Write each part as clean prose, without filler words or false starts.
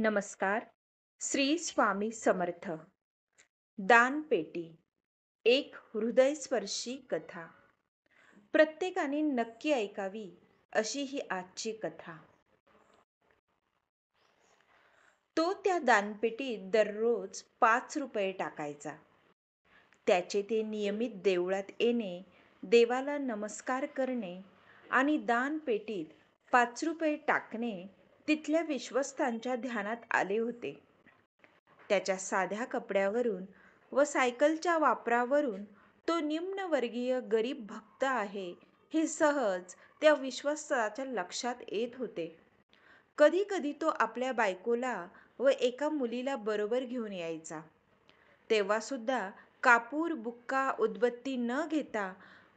नमस्कार. श्री स्वामी समर्थ. दानपेटी. एक हृदयस्पर्शी कथा. प्रत्येकाने नक्की ऐकावी अशी ही आजची कथा. तो त्या दानपेटीत दररोज 5 रुपये टाकायचा. त्याचे ते नियमित देवळात येणे, देवाला नमस्कार करणे आणि दानपेटीत 5 रुपये टाकणे तिथल्या विश्वस्तांच्या ध्यानात आले होते. त्याच्या साध्या कपड्यावरून व सायकलच्या वापरावरून तो निम्नवर्गीय गरीब भक्त आहे हे सहज त्या विश्वासाच्या लक्षात येत होते. कधी कधी तो आपल्या बायकोला व एका मुलीला बरोबर घेऊन यायचा. तेव्हा सुद्धा कापूर बुक्का उदबत्ती न घेता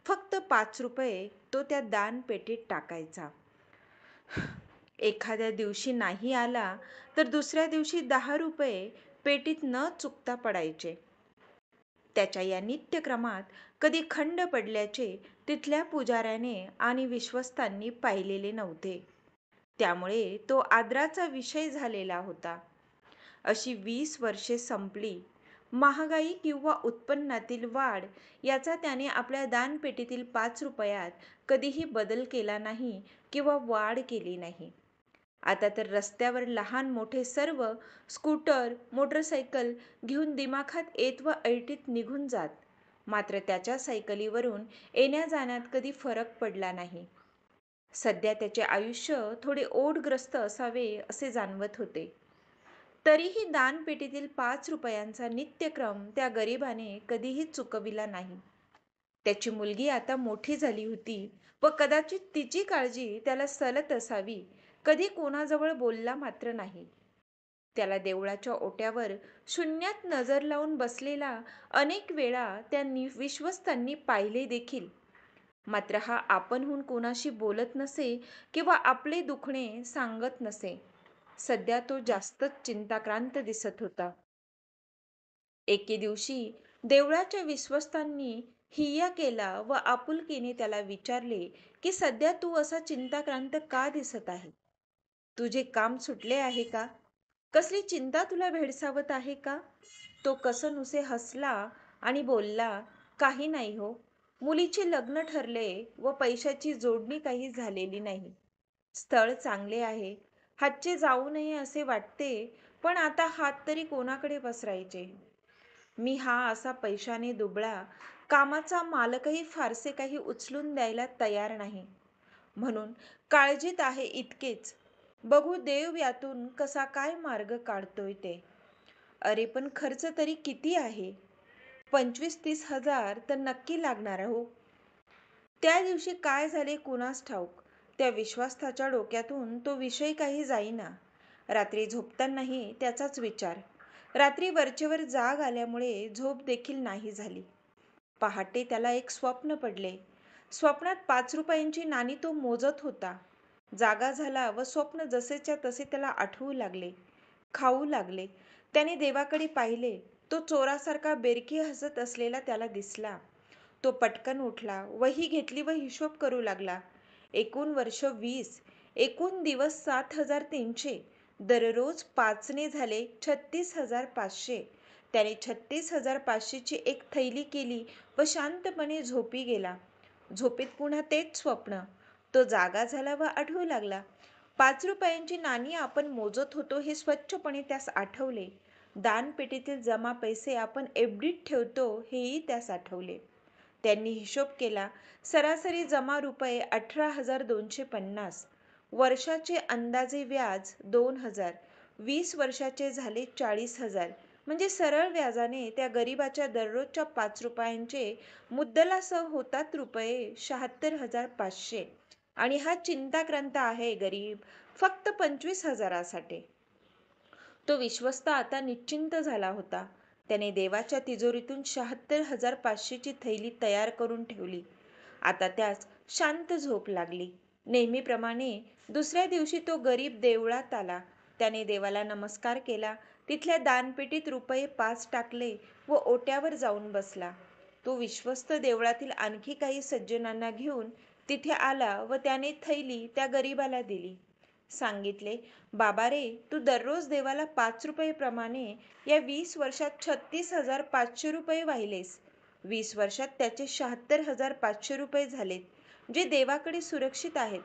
फक्त 5 रुपये तो त्या दानपेटीत टाकायचा. एखाद्या दिवशी नाही आला तर दुसऱ्या दिवशी 10 रुपये पेटीत न चुकता पडायचे. त्याच्या या नित्यक्रमात कधी खंड पडल्याचे तिथल्या पुजाऱ्याने आणि विश्वस्तांनी पाहिलेले नव्हते. त्यामुळे तो आदराचा विषय झालेला होता. अशी 20 वर्षे संपली. महागाई किंवा उत्पन्नातील वाढ याचा त्याने आपल्या दानपेटीतील 5 रुपयात कधीही बदल केला नाही किंवा वाढ केली नाही. आता तर रस्त्यावर लहान मोठे सर्व स्कूटर मोटरसायकल घेऊन दिमाखात येत व ऐटीत निघून जात. मात्र त्याच्या सायकलीवरून येण्या जाण्यात कधी फरक पडला नाही. सध्या त्याचे आयुष्य थोडे ओढग्रस्त असावे असे जाणवत होते. तरीही दानपेटीतील 5 रुपयांचा नित्यक्रम त्या गरिबाने कधीही चुकविला नाही. त्याची मुलगी आता मोठी झाली होती व कदाचित तिची काळजी त्याला सलत असावी. कधी कोणाजवळ बोलला मात्र नाही. त्याला देवळाच्या ओट्यावर शून्यात नजर लावून बसलेला अनेक वेळा त्या विश्वस्तांनी पाहिले देखील. मात्र हा आपणहून कोणाशी बोलत नसे किंवा आपले दुखणे सांगत नसे. सध्या तो जास्तच चिंताक्रांत दिसत होता. एके दिवशी देवळाच्या विश्वस्तांनी हिय्या केला व आपुलकीने त्याला विचारले की सध्या तू असा चिंताक्रांत का दिसत आहे? तुझे काम सुटले आहे का? कसली चिंता तुला भेडसावत आहे का? तो कसनुसे हसला आणि बोलला, काही नाही हो. मुलीचे लग्न ठरले व पैशाची जोडणी काही झालेली नाही. स्थळ चांगले आहे. हातचे जाऊ नये असे वाटते, पण आता हात तरी कोणाकडे पसरायचे? मी हा असा पैशाने दुबळा कामाचा मालकही फारसे काही उचलून द्यायला तयार नाही. म्हणून काळजीत आहे इतकेच. बघू देव यातून कसा काय मार्ग काढतोय ते. अरे पण खर्च तरी किती आहे? 25-30 हजार तर नक्की लागणार हो. त्या दिवशी काय झाले कुणास ठाऊक. त्या विश्वासाच्या डोक्यातून तो विषय काही जाईना. रात्री झोपतानाही त्याचाच विचार. रात्री वरचेवर जाग आल्यामुळे झोप देखील नाही झाली. पहाटे त्याला एक स्वप्न पडले. स्वप्नात 5 रुपयांची नाणी तो मोजत होता. जागा झाला व स्वप्न जसेच्या तसे त्याला आठवू लागले, खाऊ लागले. त्याने देवाकडे पाहिले. तो चोरासारखा बेरकी हसत असलेला त्याला दिसला. तो पटकन उठला, वही घेतली व हिशोब करू लागला. एकूण वर्ष 20, एकूण दिवस 7,300, दररोज 5ने झाले 36,500. त्याने 36,500ची एक थैली केली व शांतपणे झोपी गेला. झोपेत पुन्हा तेच स्वप्न. तो जागा झाला व आठवू लागला. 5 रुपयांची नाणी आपण मोजत होतो हे स्वच्छपणे त्यास आठवले. दानपेटीतील जमा पैसे आपण एफडीत ठेवतो हेही त्यास आठवले. त्यांनी हिशोब केला. सरासरी जमा रुपये 18,250. वर्षाचे अंदाजे व्याज 2,000. 20 वर्षाचे झाले 40,000. म्हणजे सरळ व्याजाने त्या गरिबाच्या दररोजच्या 5 रुपयांचे मुद्दलासह होतात रुपये 76,500. आणि हा चिंताक्रांत आहे गरीब फक्त 25,000साठी. तो विश्वस्त आता निश्चिंत झाला होता. त्याने देवाच्या तिजोरीतून 76,500ची थैली तयार करून ठेवली. आता त्यास शांत झोप लागली. नेहमीप्रमाणे दुसऱ्या दिवशी तो गरीब देवळात आला. त्याने देवाला नमस्कार केला. तिथल्या दानपेटीत रुपये 5 टाकले व ओट्यावर जाऊन बसला. तो विश्वस्त देवळातील आणखी काही सज्जनांना घेऊन तिथे आला व त्याने थैली त्या गरिबाला दिली. सांगितले, बाबा रे, तू दररोज देवाला 5 रुपये प्रमाणे या 20 वर्षात 36,500 रुपये वाहिलेस. 20 वर्षात त्याचे 76,500 रुपये झालेत, जे देवाकडे सुरक्षित आहेत.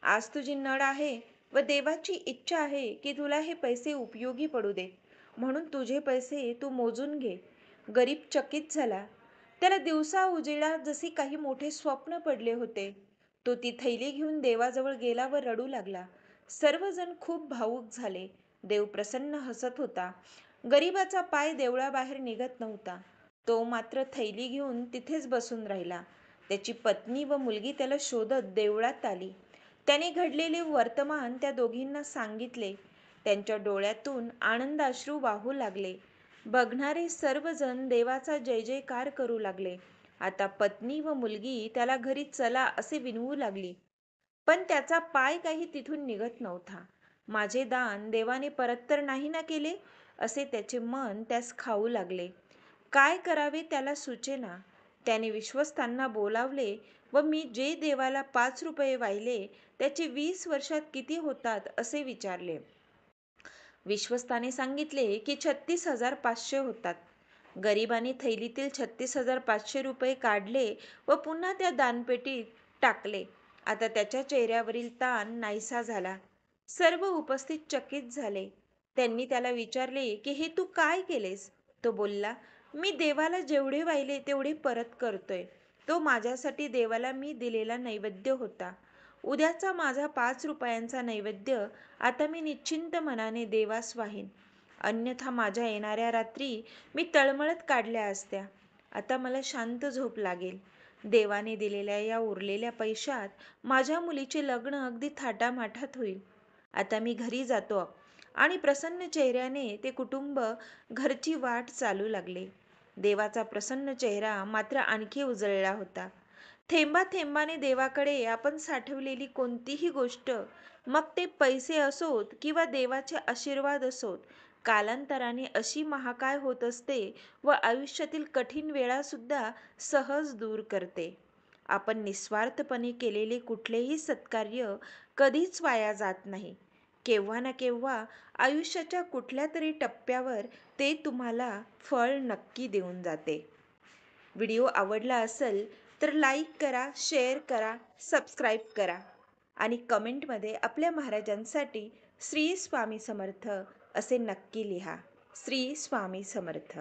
आज तुझी नड आहे व देवाची इच्छा आहे की तुला हे पैसे उपयोगी पडू दे, म्हणून तुझे पैसे तू मोजून घे. गरीब चकित झाला. त्याला दिवसा उजेडा जसे काही मोठे स्वप्न पडले होते. तो ती थैली घेऊन देवाजवळ गेला व रडू लागला. सर्वजण खूप भावूक झाले. देव प्रसन्न हसत होता. गरीबाचा पाय देवळाबाहेर निघत नव्हता. तो मात्र थैली घेऊन तिथेच बसून राहिला. त्याची पत्नी व मुलगी त्याला शोधत देवळात आली. त्याने घडलेले वर्तमान त्या दोघींना सांगितले. त्यांच्या डोळ्यातून आनंदाश्रू वाहू लागले. बघणारे सर्वजण देवाचा जय जयकार करू लागले. आता पत्नी व मुलगी त्याला घरी चला असे विनवू लागली. पण त्याचा पाय काही तिथून निघत नव्हता. माझे दान देवाने परत तर नाही ना केले, असे त्याचे मन त्यास खाऊ लागले. काय करावे त्याला सुचेना. त्याने विश्वस्तांना बोलावले व मी जे देवाला 5 रुपये वाहिले त्याचे 20 वर्षात किती होतात असे विचारले. विश्वस्ताने सांगितले की 36,500 होतात. गरिबाने थैलीतील 36,500 रुपये काढले व पुन्हा त्या दानपेटीत टाकले. आता त्याच्या चेहऱ्यावरील ताण नाहीसा झाला. सर्व उपस्थित चकित झाले. त्यांनी त्याला विचारले की हे तू काय केलेस? तो बोलला, मी देवाला जेवढे वाहिले तेवढे परत करतोय. तो माझ्यासाठी देवाला मी दिलेला नैवेद्य होता. उद्याचा माझा 5 रुपयांचा नैवेद्य आता मी निश्चिंत मनाने देवास वाहीन. अन्यथा माझ्या येणाऱ्या रात्री मी तळमळत काढल्या असत्या. आता मला शांत झोप लागेल. देवाने दिलेल्या या उरलेल्या पैशात माझ्या मुलीचे लग्न अगदी थाटामाटात होईल. आता मी घरी जातो. आणि प्रसन्न चेहऱ्याने ते कुटुंब घरची वाट चालू लागले. देवाचा प्रसन्न चेहरा मात्र आणखी उजळला होता. थेंबा थेंबाने देवाकडे आपण साठवलेली कोणतीही गोष्ट, मग ते पैसे असोत किंवा देवाचे आशीर्वाद असोत, कालांतराने अशी महाकाय होत असते व आयुष्यातील कठीण वेळा सुद्धा सहज दूर करते. आपण निस्वार्थपणे केलेले कुठलेही सत्कार्य कधीच वाया जात नाही. केव्हा ना केव्हा आयुष्याच्या कुठल्या तरी टप्प्यावर ते तुम्हाला फळ नक्की देऊन जाते. व्हिडिओ आवडला असेल तर लाईक करा, शेअर करा, सबस्क्राईब करा आणि कमेंटमध्ये आपल्या महाराजांसाठी श्री स्वामी समर्थ असे नक्की लिहा. श्री स्वामी समर्थ.